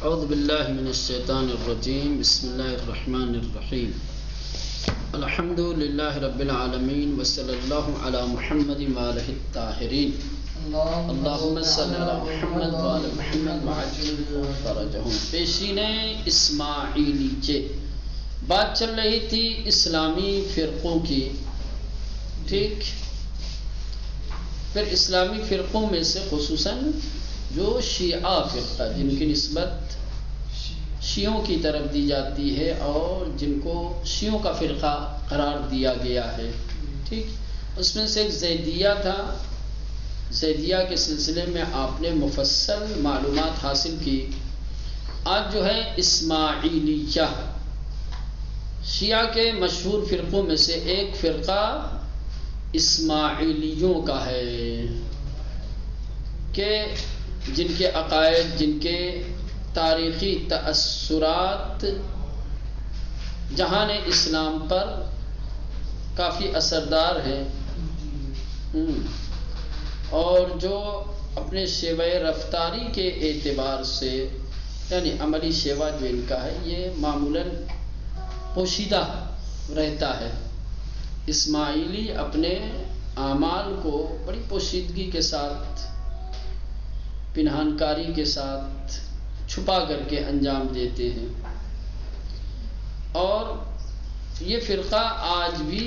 اعوذ باللہ من الشیطان الرجیم بسم اللہ الرحمن الرحیم الحمد للہ رب العالمین وصلی اللہ علی محمد وآلہ الطاہرین اللہم صلی علی محمد وآل محمد وعجل فرجہم۔ پیشین اسماعیلیہ بات چل رہی تھی اسلامی فرقوں کی، ٹھیک؟ پھر اسلامی فرقوں میں سے خصوصاً جو شیعہ فرقہ جن کی نسبت شیعوں کی طرف دی جاتی ہے اور جن کو شیعوں کا فرقہ قرار دیا گیا ہے، ٹھیک؟ اس میں سے ایک زیدیہ تھا۔ زیدیہ کے سلسلے میں آپ نے مفصل معلومات حاصل کی۔ آج جو ہے اسماعیلیہ، شیعہ کے مشہور فرقوں میں سے ایک فرقہ اسماعیلیوں کا ہے کہ جن کے عقائد، جن کے تاریخی تأثرات جہان اسلام پر کافی اثردار ہیں، اور جو اپنے شیوہ رفتاری کے اعتبار سے، یعنی عملی شیوہ جو ان کا ہے، یہ معمولاً پوشیدہ رہتا ہے۔ اسماعیلی اپنے اعمال کو بڑی پوشیدگی کے ساتھ، پنہان کاری کے ساتھ، چھپا کر کے انجام دیتے ہیں، اور یہ فرقہ آج بھی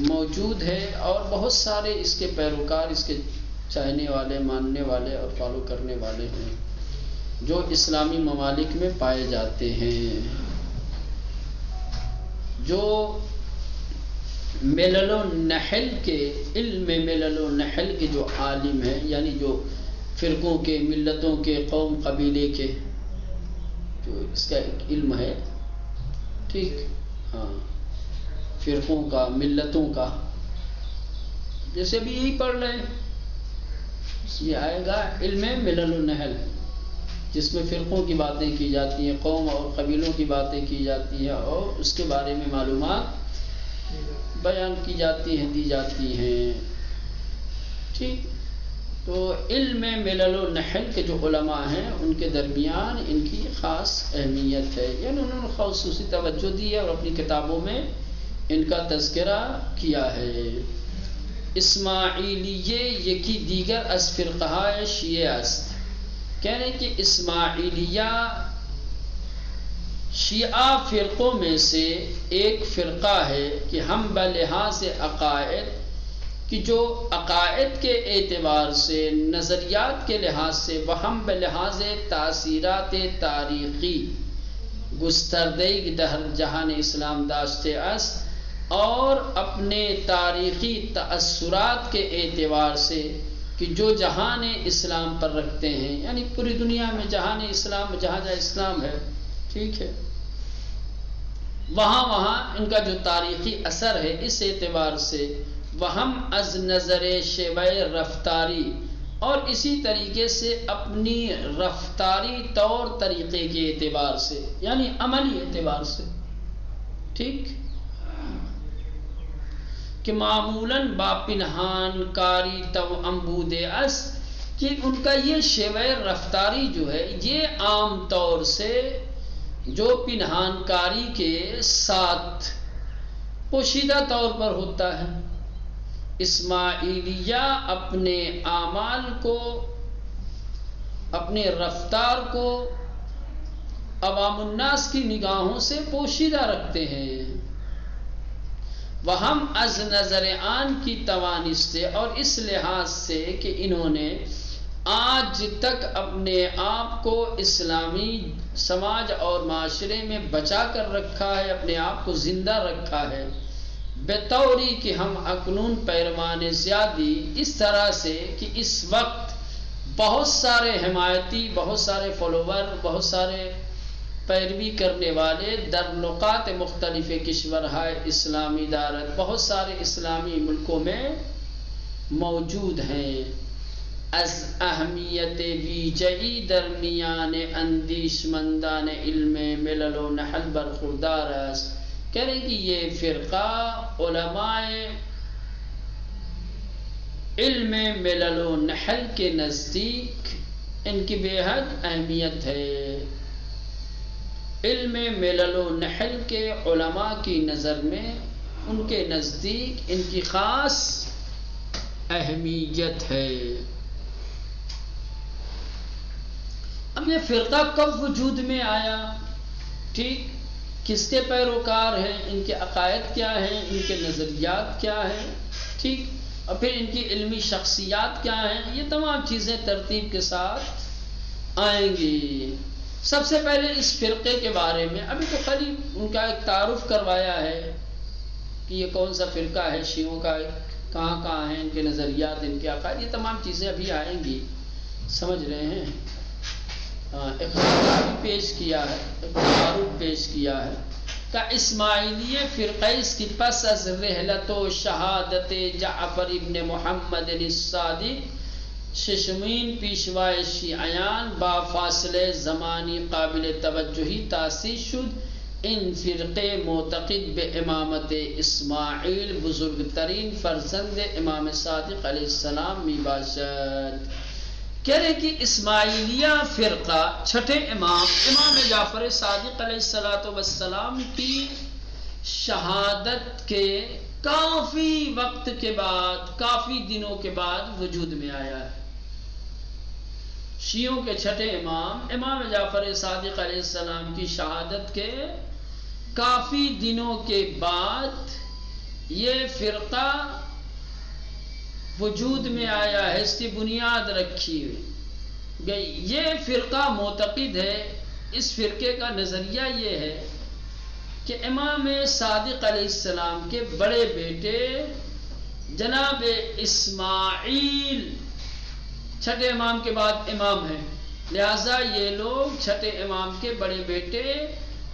موجود ہے اور بہت سارے اس کے پیروکار، اس کے چاہنے والے، ماننے والے اور فالو کرنے والے ہیں جو اسلامی ممالک میں پائے جاتے ہیں۔ جو ملل و نحل کے علم ملل و نحل کے جو عالم ہیں، یعنی جو فرقوں کے، ملتوں کے، قوم قبیلے کے جو اس کا ایک علم ہے، ٹھیک؟ ہاں، فرقوں کا، ملتوں کا، جیسے بھی یہی پڑھ رہے ہیں، یہ آئے گا علم ملل و نحل، جس میں فرقوں کی باتیں کی جاتی ہیں، قوم اور قبیلوں کی باتیں کی جاتی ہیں اور اس کے بارے میں معلومات بیان کی جاتی ہیں، دی جاتی ہیں، ٹھیک؟ تو علم ملل و نحل کے جو علماء ہیں ان کے درمیان ان کی خاص اہمیت ہے، یعنی انہوں نے خصوصی توجہ دی ہے اور اپنی کتابوں میں ان کا تذکرہ کیا ہے۔ اسماعیلیہ یکی دیگر از فرقہ شیعہ است، کہنے کہ اسماعیلیہ شیعہ فرقوں میں سے ایک فرقہ ہے کہ ہم بلحاظ عقائد کہ جو عقائد کے اعتبار سے، نظریات کے لحاظ سے، وہم بلحاظ تاثیرات تاریخی گستردگی در جہان اسلام داشتے است، اور اپنے تاریخی تأثرات کے اعتبار سے کہ جو جہان اسلام پر رکھتے ہیں، یعنی پوری دنیا میں جہان اسلام، جہاں جہاں اسلام ہے، ٹھیک ہے، وہاں وہاں ان کا جو تاریخی اثر ہے، اس اعتبار سے وہم از نظر شیوہ رفتاری، اور اسی طریقے سے اپنی رفتاری طور طریقے کے اعتبار سے، یعنی عملی اعتبار سے، ٹھیک، کہ معمولاً با پنہان کاری تو امبود اس، کہ ان کا یہ شیوہ رفتاری جو ہے یہ عام طور سے جو پنہان کاری کے ساتھ پوشیدہ طور پر ہوتا ہے۔ اسماعیلیہ اپنے اعمال کو، اپنے رفتار کو عوام الناس کی نگاہوں سے پوشیدہ رکھتے ہیں۔ وہم از نظر آن کی توانستے، اور اس لحاظ سے کہ انہوں نے آج تک اپنے آپ کو اسلامی سماج اور معاشرے میں بچا کر رکھا ہے، اپنے آپ کو زندہ رکھا ہے، بطوری کہ ہم اکنون پیروان زیادی، اس طرح سے کہ اس وقت بہت سارے حمایتی، بہت سارے فالوور، بہت سارے پیروی کرنے والے در نقاط مختلف کشورہائے اسلامی دارت، بہت سارے اسلامی ملکوں میں موجود ہیں۔ از اہمیت ویجہی درمیان اندیش مندان علم ملل و نحل برخوردار است، کہہ رہے کہ یہ فرقہ علماء علم ملل و نحل کے نزدیک ان کی بے حد اہمیت ہے، علم ملل و نحل کے علماء کی نظر میں ان کے نزدیک ان کی خاص اہمیت ہے۔ اب یہ فرقہ کب وجود میں آیا، ٹھیک، کس کے پیروکار ہیں، ان کے عقائد کیا ہیں، ان کے نظریات کیا ہیں، ٹھیک، اور پھر ان کی علمی شخصیات کیا ہیں، یہ تمام چیزیں ترتیب کے ساتھ آئیں گی۔ سب سے پہلے اس فرقے کے بارے میں ابھی تو خالی ان کا ایک تعارف کروایا ہے کہ یہ کون سا فرقہ ہے، شیعوں کا کہاں کہاں ہیں، ان کے نظریات، ان کے عقائد، یہ تمام چیزیں ابھی آئیں گی، سمجھ رہے ہیں۔ ایک تعارف پیش کیا ہے کہ اسماعیلی فرقہ اس کی پس از رحلت و شہادت جعفر ابن محمد الصادق ششمین پیشوائے شیعیان با فاصلے زمانی قابل توجہی تاسیس شد۔ ان فرقے معتقد بے امامت اسماعیل بزرگ ترین فرزند امام صادق علیہ السلام می باشد۔ کہہ رہے کہ اسماعیلیہ فرقہ چھٹے امام جعفر صادق علیہ السلام کی شہادت کے کافی وقت کے بعد، کافی دنوں کے بعد وجود میں آیا ہے۔ شیعوں کے چھٹے امام جعفر صادق علیہ السلام کی شہادت کے کافی دنوں کے بعد یہ فرقہ وجود میں آیا ہے، اس کی بنیاد رکھی گئی۔ یہ فرقہ معتقد ہے، اس فرقے کا نظریہ یہ ہے کہ امام صادق علیہ السلام کے بڑے بیٹے جناب اسماعیل چھٹے امام کے بعد امام ہیں، لہذا یہ لوگ چھٹے امام کے بڑے بیٹے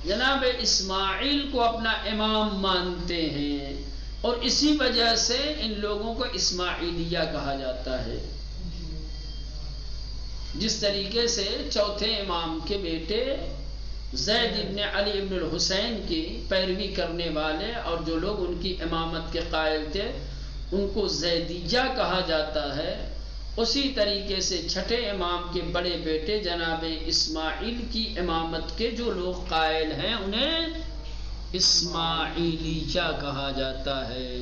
جناب اسماعیل کو اپنا امام مانتے ہیں، اور اسی وجہ سے ان لوگوں کو اسماعیلیہ کہا جاتا ہے۔ جس طریقے سے چوتھے امام کے بیٹے زید ابن علی ابن الحسین کی پیروی کرنے والے اور جو لوگ ان کی امامت کے قائل تھے ان کو زیدیہ کہا جاتا ہے، اسی طریقے سے چھٹے امام کے بڑے بیٹے جناب اسماعیل کی امامت کے جو لوگ قائل ہیں انہیں اسماعیلیہ کہا جاتا ہے۔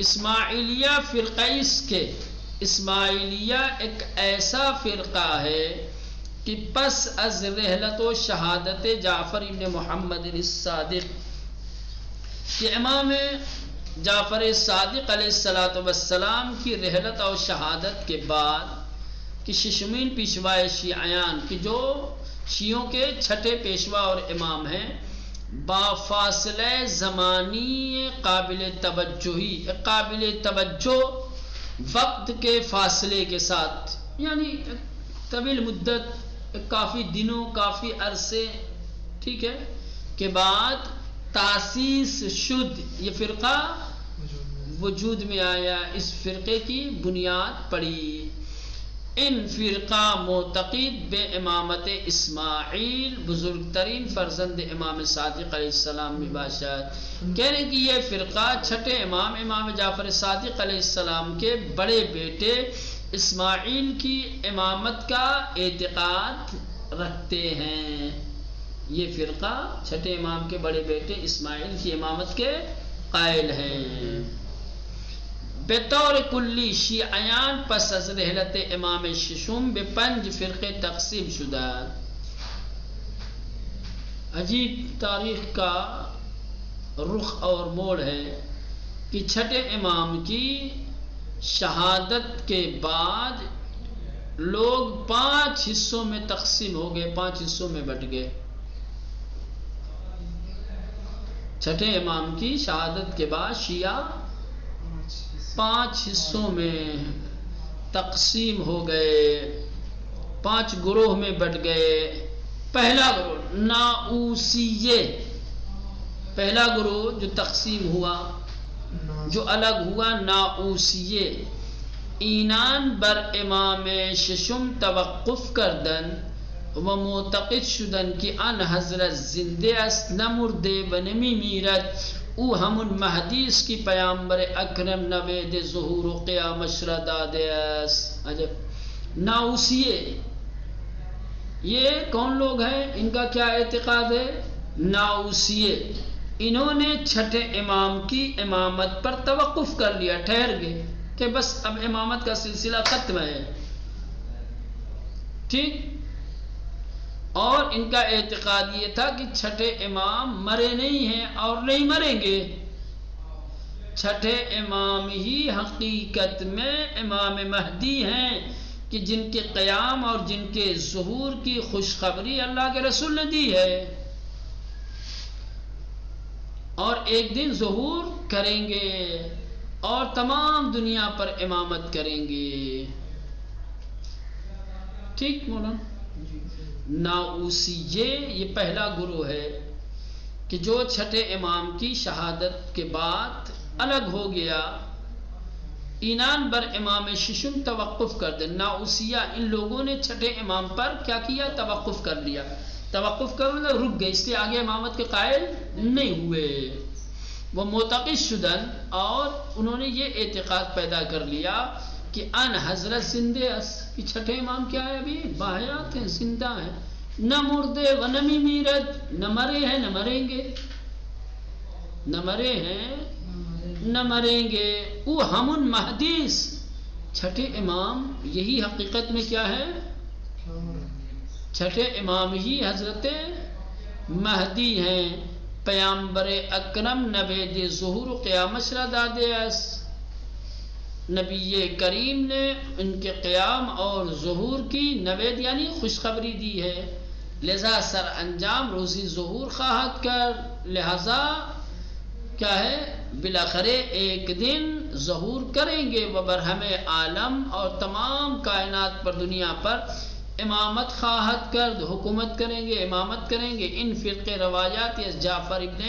اسماعیلیہ فرقہ اس کے اسماعیلیہ ایک ایسا فرقہ ہے کہ پس از رحلت و شہادت جعفر ابن محمد الصادق کہ امام جعفر صادق علیہ السلام کی رحلت اور شہادت کے بعد کہ ششمین پیشوائے شیعیان کی جو شیعوں کے چھٹے پیشوا اور امام ہیں، با فاصلہ زمانی قابل توجہ وقت کے فاصلے کے ساتھ، یعنی طویل مدت، کافی دنوں، کافی عرصے، ٹھیک ہے، کے بعد تاسیس شد، یہ فرقہ وجود میں آیا، اس فرقے کی بنیاد پڑی۔ ان فرقہ معتقد بے امامت اسماعیل بزرگ ترین فرزند امام صادق علیہ السلام میں باشد۔ کہہ رہے کہ یہ فرقہ چھٹے امام جعفر صادق علیہ السلام کے بڑے بیٹے اسماعیل کی امامت کا اعتقاد رکھتے ہیں۔ یہ فرقہ چھٹے امام کے بڑے بیٹے اسماعیل کی امامت کے قائل ہیں۔ بطور کلی شیعیان پس از رحلت امام ششم بے 5 فرقے تقسیم شدہ۔ عجیب تاریخ کا رخ اور موڑ ہے کہ چھٹے امام کی شہادت کے بعد لوگ 5 حصوں میں تقسیم ہو گئے، 5 حصوں میں بٹ گئے۔ چھٹے امام کی شہادت کے بعد شیعہ 5 حصوں میں تقسیم ہو گئے، 5 گروہ میں بٹ گئے۔ پہلا گروہ ناؤسیہ، پہلا گروہ جو تقسیم ہوا، جو الگ ہوا، ناؤسیہ، اینان بر امام ششم توقف کردن و معتقد شدن کہ ان حضرت زندہ است نمرده و نمی میرد، او همون مهدی است که پیامبر اکرم نوید ظهور و قیامش را داده است۔ عجب، ناؤسیہ یہ کون لوگ ہیں؟ ان کا کیا اعتقاد ہے؟ ناؤسیے، انہوں نے چھٹے امام کی امامت پر توقف کر لیا، ٹھہر گئے کہ بس اب امامت کا سلسلہ ختم ہے، ٹھیک۔ اور ان کا اعتقاد یہ تھا کہ چھٹے امام مرے نہیں ہیں اور نہیں مریں گے، چھٹے امام ہی حقیقت میں امام مہدی ہیں کہ جن کے قیام اور جن کے ظہور کی خوشخبری اللہ کے رسول نے دی ہے، اور ایک دن ظہور کریں گے اور تمام دنیا پر امامت کریں گے، ٹھیک مولانا؟ ناؤسیہ یہ پہلا گروہ ہے کہ جو چھٹے امام کی شہادت کے بعد الگ ہو گیا، اینان بر امام ششم توقف کر دے۔ ناؤسیہ ان لوگوں نے چھٹے امام پر کیا کیا؟ توقف کر لیا، توقف کر رک گئے، اس لیے آگے امامت کے قائل نہیں ہوئے، وہ معتقد شدن، اور انہوں نے یہ اعتقاد پیدا کر لیا کہ ان حضرت زندے کہ چھٹے امام کیا ہے؟ ابھی باحیات ہیں، زندہ ہیں، نہ مردے و نہ میرت، نہ مرے ہیں نہ مریں گے، نہ مرے ہیں نہ مریں گے، وہ ہم مہدیس، چھٹے امام یہی حقیقت میں کیا ہے؟ چھٹے امام ہی حضرت مہدی ہیں، پیامبر اکرم نوید ظہور و قیامت را دادے اس، نبی کریم نے ان کے قیام اور ظہور کی نوید یعنی خوشخبری دی ہے، لذا سر انجام روزی ظہور خواہد کر، لہذا کیا ہے؟ بالاخرے ایک دن ظہور کریں گے، وہ برہم عالم اور تمام کائنات پر دنیا پر امامت خواہد کرد، حکومت کریں گے، امامت کریں گے۔ ان فرقے روایات یا جعفر ابن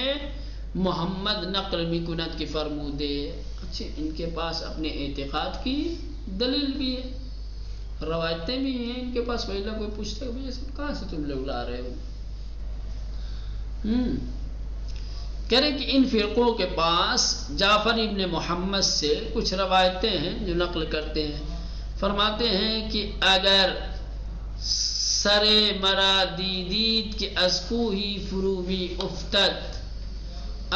محمد نقل میکنت کی فرمودے، اچھا ان کے پاس اپنے اعتقاد کی دلیل بھی ہے، روایتیں بھی ہیں ان کے پاس۔ پہلے کوئی پوچھتا ہے کہاں سے تم لوگ لا رہے ہو؟ کہہ رہے کہ ان فرقوں کے پاس جعفر ابن محمد سے کچھ روایتیں ہیں جو نقل کرتے ہیں، فرماتے ہیں کہ اگر سر مرا دیدید کہ از کوہی فرومی افتد،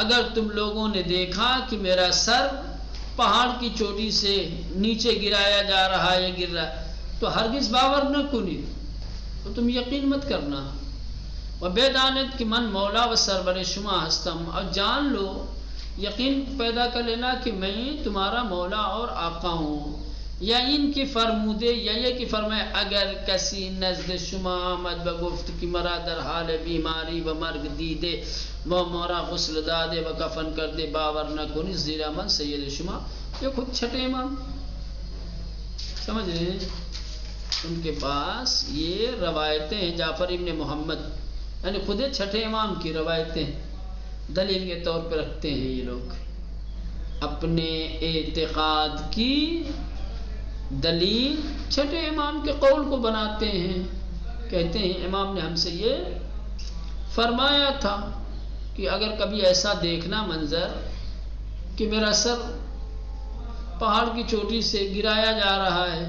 اگر تم لوگوں نے دیکھا کہ میرا سر پہاڑ کی چوٹی سے نیچے گرایا جا رہا ہے یا گر رہا ہے، تو ہرگز باور نہ کنی، تو تم یقین مت کرنا، و بیدانت کہ من مولا و سرور شما ہستم، اور جان لو، یقین پیدا کر لینا کہ میں تمہارا مولا اور آقا ہوں۔ یا ان کی فرمودے یا یہ کہ فرمائے اگر کسی نزد شما آمد بگفت کہ مرا در حال بیماری و مرگ دیدے و مورا غسل دادے و کفن کر دے، باور نہ کنی زیرا من سید شما، یہ خود چھٹے امام سمجھ رہے ہیں، ان کے پاس یہ روایتیں ہیں جعفر ابن محمد، یعنی خود چھٹے امام کی روایتیں دلیل کے طور پر رکھتے ہیں۔ یہ لوگ اپنے اعتقاد کی دلیل چھٹے امام کے قول کو بناتے ہیں، کہتے ہیں امام نے ہم سے یہ فرمایا تھا کہ اگر کبھی ایسا دیکھنا منظر کہ میرا سر پہاڑ کی چوٹی سے گرایا جا رہا ہے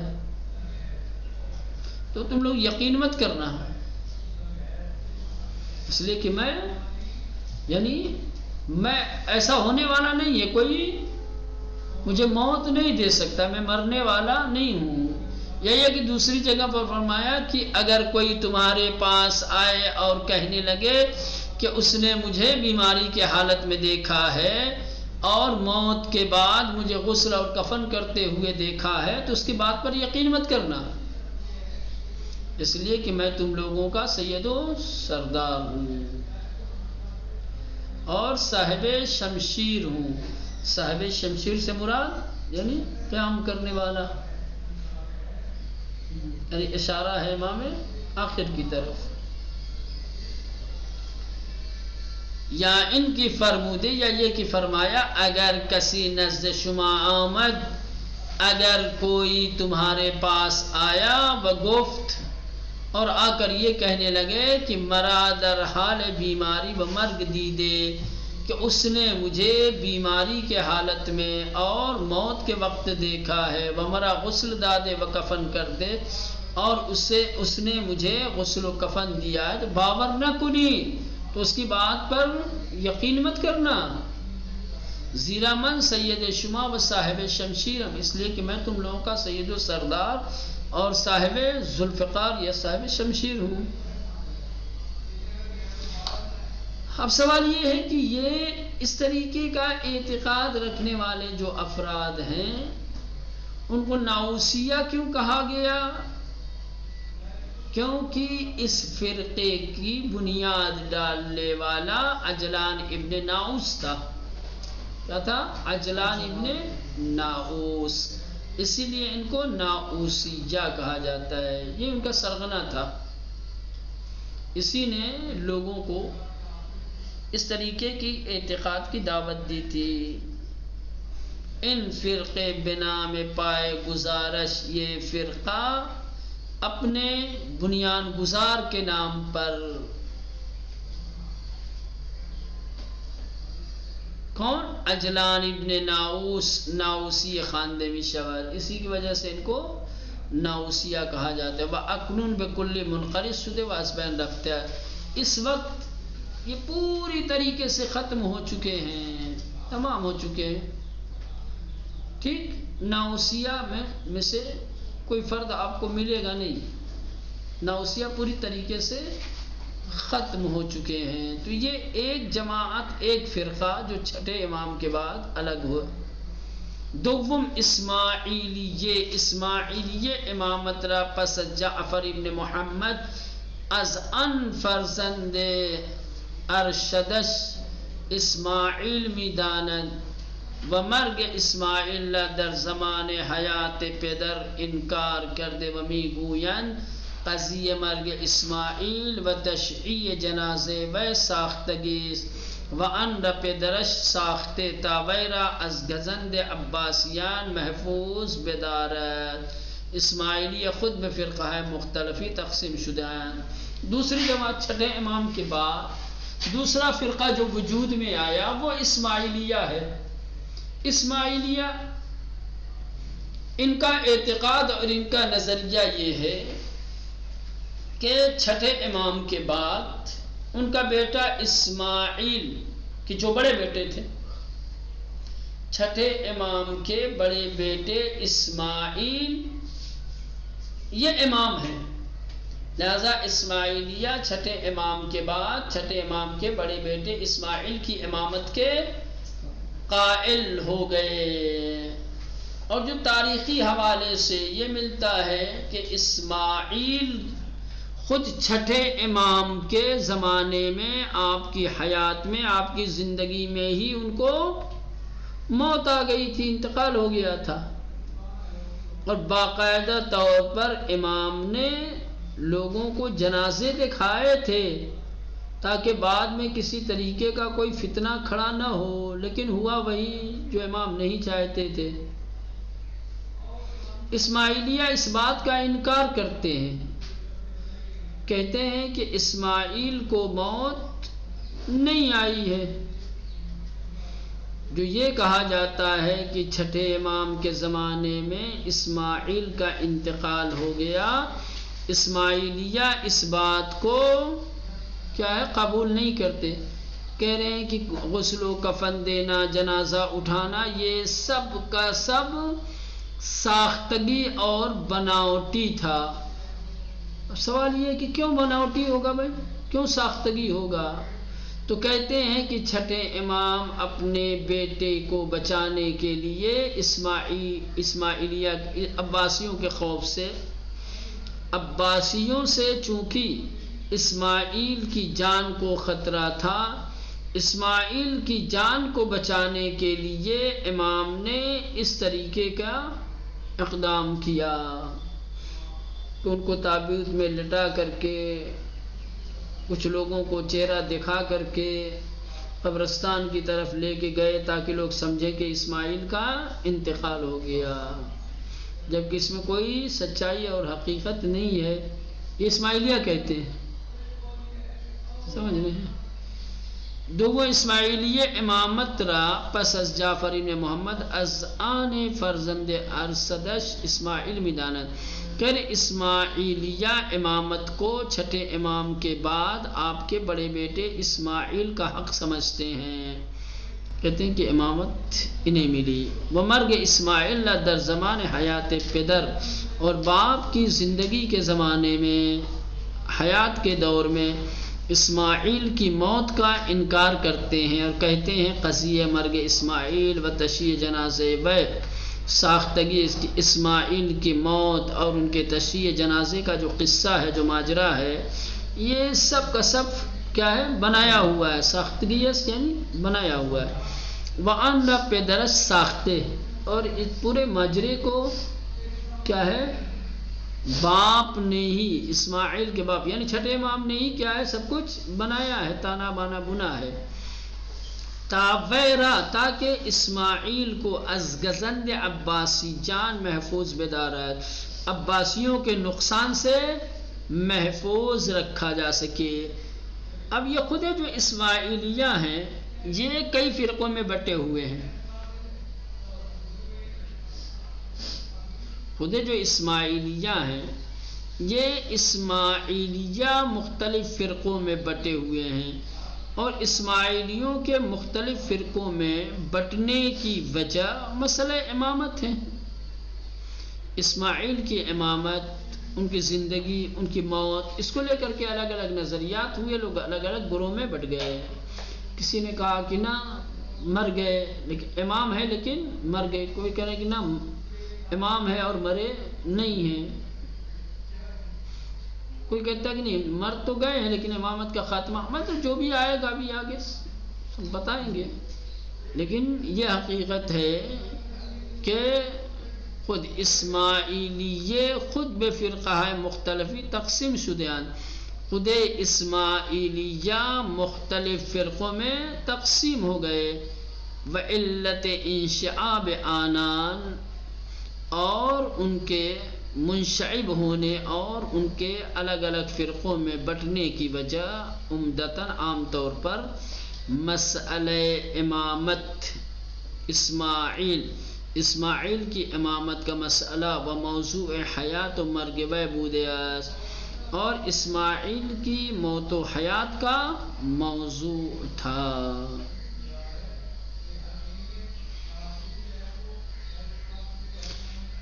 تو تم لوگ یقین مت کرنا، اس لیے کہ میں ایسا ہونے والا نہیں ہے، کوئی مجھے موت نہیں دے سکتا، میں مرنے والا نہیں ہوں۔ یہ کہ دوسری جگہ پر فرمایا کہ اگر کوئی تمہارے پاس آئے اور کہنے لگے کہ اس نے مجھے بیماری کے حالت میں دیکھا ہے اور موت کے بعد مجھے غسل اور کفن کرتے ہوئے دیکھا ہے، تو اس کی بات پر یقین مت کرنا، اس لیے کہ میں تم لوگوں کا سید و سردار ہوں اور صاحب شمشیر ہوں۔ صاحب شمشیر سے مراد یعنی قیام کرنے والا، یعنی اشارہ ہے امام آخر کی طرف۔ یا ان کی فرمودے یا یہ کہ فرمایا اگر کسی نزد شما آمد، اگر کوئی تمہارے پاس آیا و گفت، اور آ کر یہ کہنے لگے کہ مرا در حال بیماری و مرگ دیدے، کہ اس نے مجھے بیماری کے حالت میں اور موت کے وقت دیکھا ہے، وہ مرا غسل دادے و کفن کر دے، اور اس نے مجھے غسل و کفن دیا ہے تو باور نہ کنی، تو اس کی بات پر یقین مت کرنا. زیرا من سید شما و صاحب شمشیرم، اس لیے کہ میں تم لوگوں کا سید و سردار اور صاحب ذوالفقار یا صاحب شمشیر ہوں. اب سوال یہ ہے کہ یہ اس طریقے کا اعتقاد رکھنے والے جو افراد ہیں ان کو ناؤسیہ کیوں کہا گیا؟ کیونکہ اس فرقے کی بنیاد ڈالنے والا عجلان ابن ناؤس تھا. کیا تھا؟ عجلان ابن ناؤس. اسی لیے ان کو ناؤسیہ کہا جاتا ہے. یہ ان کا سرغنہ تھا. اسی نے لوگوں کو اس طریقے کی اعتقاد کی دعوت دی تھی. ان فرقے بنام پائے گزارش، یہ فرقہ اپنے بنیان گزار کے نام پر، کون؟ عجلان ابن ناؤس، ناؤسی خاندمی شور، اسی کی وجہ سے ان کو ناؤسیہ کہا جاتا ہے. وَأَكْنُن بِكُلِّ مُنْقَرِض شُدَ وَأَسْبَانَ رَفْتَ. اس وقت یہ پوری طریقے سے ختم ہو چکے ہیں، تمام ہو چکے ہیں. ٹھیک، ناؤسیہ میں سے کوئی فرد آپ کو ملے گا نہیں. ناؤسیہ پوری طریقے سے ختم ہو چکے ہیں. تو یہ ایک جماعت، ایک فرقہ جو چھٹے امام کے بعد الگ ہوا. دوم اسماعیلیہ امامت را پس جعفر ابن محمد از ان فرزند ارشدش اسماعیل می دانند و مرگ اسماعیل در زمان حیات پدر انکار کرده و می گویند قضیه مرگ اسماعیل و تشییع جنازه و ساختگی و ان را پدرش ساخته تا وی را از گزند عباسیان محفوظ بدارد. اسماعیلیہ خود به فرقہ مختلفی تقسیم شدند. دوسری جماعت چھٹے امام کے بعد دوسرا فرقہ جو وجود میں آیا وہ اسماعیلیہ ہے. اسماعیلیہ ان کا اعتقاد اور ان کا نظریہ یہ ہے کہ چھٹے امام کے بعد ان کا بیٹا اسماعیل کے جو بڑے بیٹے تھے، چھٹے امام کے بڑے بیٹے اسماعیل یہ امام ہیں. لہذا اسماعیلیہ چھٹے امام کے بعد چھٹے امام کے بڑے بیٹے اسماعیل کی امامت کے قائل ہو گئے. اور جو تاریخی حوالے سے یہ ملتا ہے کہ اسماعیل خود چھٹے امام کے زمانے میں، آپ کی حیات میں، آپ کی زندگی میں ہی ان کو موت آ گئی تھی، انتقال ہو گیا تھا. اور باقاعدہ طور پر امام نے لوگوں کو جنازے دکھائے تھے تاکہ بعد میں کسی طریقے کا کوئی فتنہ کھڑا نہ ہو، لیکن ہوا وہی جو امام نہیں چاہتے تھے. اسماعیلیہ اس بات کا انکار کرتے ہیں، کہتے ہیں کہ اسماعیل کو موت نہیں آئی ہے. جو یہ کہا جاتا ہے کہ چھٹے امام کے زمانے میں اسماعیل کا انتقال ہو گیا، اسماعیلیہ اس بات کو کیا ہے قبول نہیں کرتے. کہہ رہے ہیں کہ غسل و کفن دینا، جنازہ اٹھانا، یہ سب کا سب ساختگی اور بناوٹی تھا. اب سوال یہ ہے کہ کیوں بناوٹی ہوگا بھائی، کیوں ساختگی ہوگا؟ تو کہتے ہیں کہ چھٹے امام اپنے بیٹے کو بچانے کے لیے اسماعیلیہ عباسیوں کے خوف سے، عباسیوں سے چونکہ اسماعیل کی جان کو خطرہ تھا، اسماعیل کی جان کو بچانے کے لیے امام نے اس طریقے کا اقدام کیا کہ ان کو تابوت میں لٹا کر کے، کچھ لوگوں کو چہرہ دکھا کر کے قبرستان کی طرف لے کے گئے تاکہ لوگ سمجھیں کہ اسماعیل کا انتقال ہو گیا، جبکہ اس میں کوئی سچائی اور حقیقت نہیں ہے. یہ اسماعیلیہ کہتے ہیں، سمجھ رہے ہیں. دو اسماعیلیہ امامت را پس از جعفر ابن محمد از آن فرزند ارشدش اسماعیل می داند. کہ اسماعیلیہ امامت کو چھٹے امام کے بعد آپ کے بڑے بیٹے اسماعیل کا حق سمجھتے ہیں، کہتے ہیں کہ امامت انہیں ملی۔ وہ مرگ اسماعیل در زمان حیات پدر، اور باپ کی زندگی کے زمانے میں، حیات کے دور میں اسماعیل کی موت کا انکار کرتے ہیں اور کہتے ہیں قضیہ مرگ اسماعیل و تشییع جنازے و ساختگی اسماعیل کی موت اور ان کے تشییع جنازے کا جو قصہ ہے، جو ماجرا ہے، یہ سب کا سب کیا ہے؟ بنایا ہوا ہے۔ ساختگی یعنی بنایا ہوا ہے۔ وَأَنْ پدرس ساختے، اور اس پورے ماجرے کو کیا ہے؟ باپ نے ہی، اسماعیل کے باپ یعنی چھٹے امام نے ہی کیا ہے؟ سب کچھ بنایا ہے، تانا بانا بنا ہے۔ تاویرا، تاکہ اسماعیل کو از گزند عباسی جان محفوظ بدارت، عباسیوں کے نقصان سے محفوظ رکھا جا سکے۔ اب یہ خود جو اسماعیلیہ ہیں یہ کئی فرقوں میں بٹے ہوئے ہیں۔ خود جو اسماعیلیہ ہیں یہ اسماعیلیہ مختلف فرقوں میں بٹے ہوئے ہیں، اور اسماعیلیوں کے مختلف فرقوں میں بٹنے کی وجہ مسئلہ امامت ہے۔ اسماعیل کی امامت، ان کی زندگی، ان کی موت، اس کو لے کر کے الگ الگ نظریات ہوئے، لوگ الگ الگ گروہ میں بٹ گئے۔ کسی نے کہا کہ نہ مر گئے لیکن امام ہے لیکن مر گئے، کوئی کہہ رہا کہ نہ امام ہے اور مرے نہیں ہیں، کوئی کہتا ہے کہ نہیں مر تو گئے ہیں لیکن امامت کا خاتمہ، مطلب جو بھی آئے گا بھی آگے بتائیں گے۔ لیکن یہ حقیقت ہے کہ خود اسماعیلیے خود بے فرقہ مختلفی تقسیم شدیان، خود اسماعیلیہ مختلف فرقوں میں تقسیم ہو گئے۔ وعلت انشعاب آنان، اور ان کے منشعب ہونے اور ان کے الگ الگ فرقوں میں بٹنے کی وجہ عمدتاً عام طور پر مسئلہ امامت اسماعیل کی امامت کا مسئلہ و موضوع حیات و مرگ و بودیاس، اور اسماعیل کی موت و حیات کا موضوع تھا۔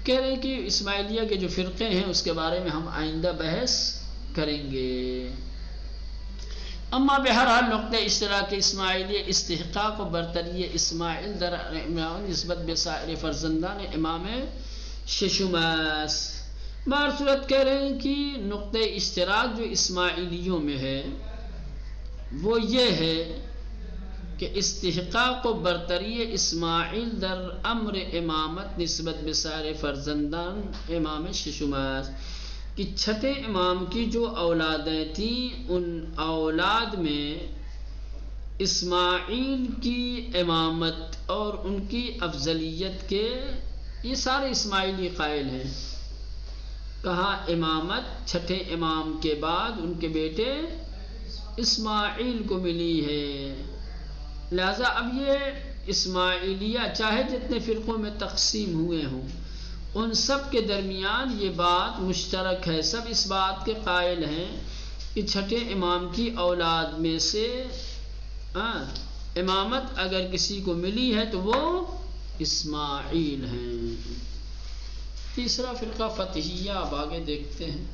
کہہ رہے ہیں کہ اسماعیلیہ کے جو فرقے ہیں اس کے بارے میں ہم آئندہ بحث کریں گے۔ اما بہرحال نقطہ اشتراک اسماعیلیہ استحقاق و برتری اسماعیل در نسبت بسائر فرزندان امام ششماس، بہر صورت کہہ رہے ہیں کہ نقطہ اشتراک جو اسماعیلیوں میں ہے وہ یہ ہے کہ استحقاق و برتری اسماعیل در امر امامت نسبت بسائر فرزندان امام ششماس، کہ چھٹے امام کی جو اولادیں تھیں ان اولاد میں اسماعیل کی امامت اور ان کی افضلیت کے یہ سارے اسماعیلی قائل ہیں۔ کہا امامت چھٹے امام کے بعد ان کے بیٹے اسماعیل کو ملی ہے، لہذا اب یہ اسماعیلیہ چاہے جتنے فرقوں میں تقسیم ہوئے ہوں ان سب کے درمیان یہ بات مشترک ہے، سب اس بات کے قائل ہیں کہ چھٹے امام کی اولاد میں سے امامت اگر کسی کو ملی ہے تو وہ اسماعیل ہیں۔ تیسرا فرقہ فتحیہ، اب آگے دیکھتے ہیں۔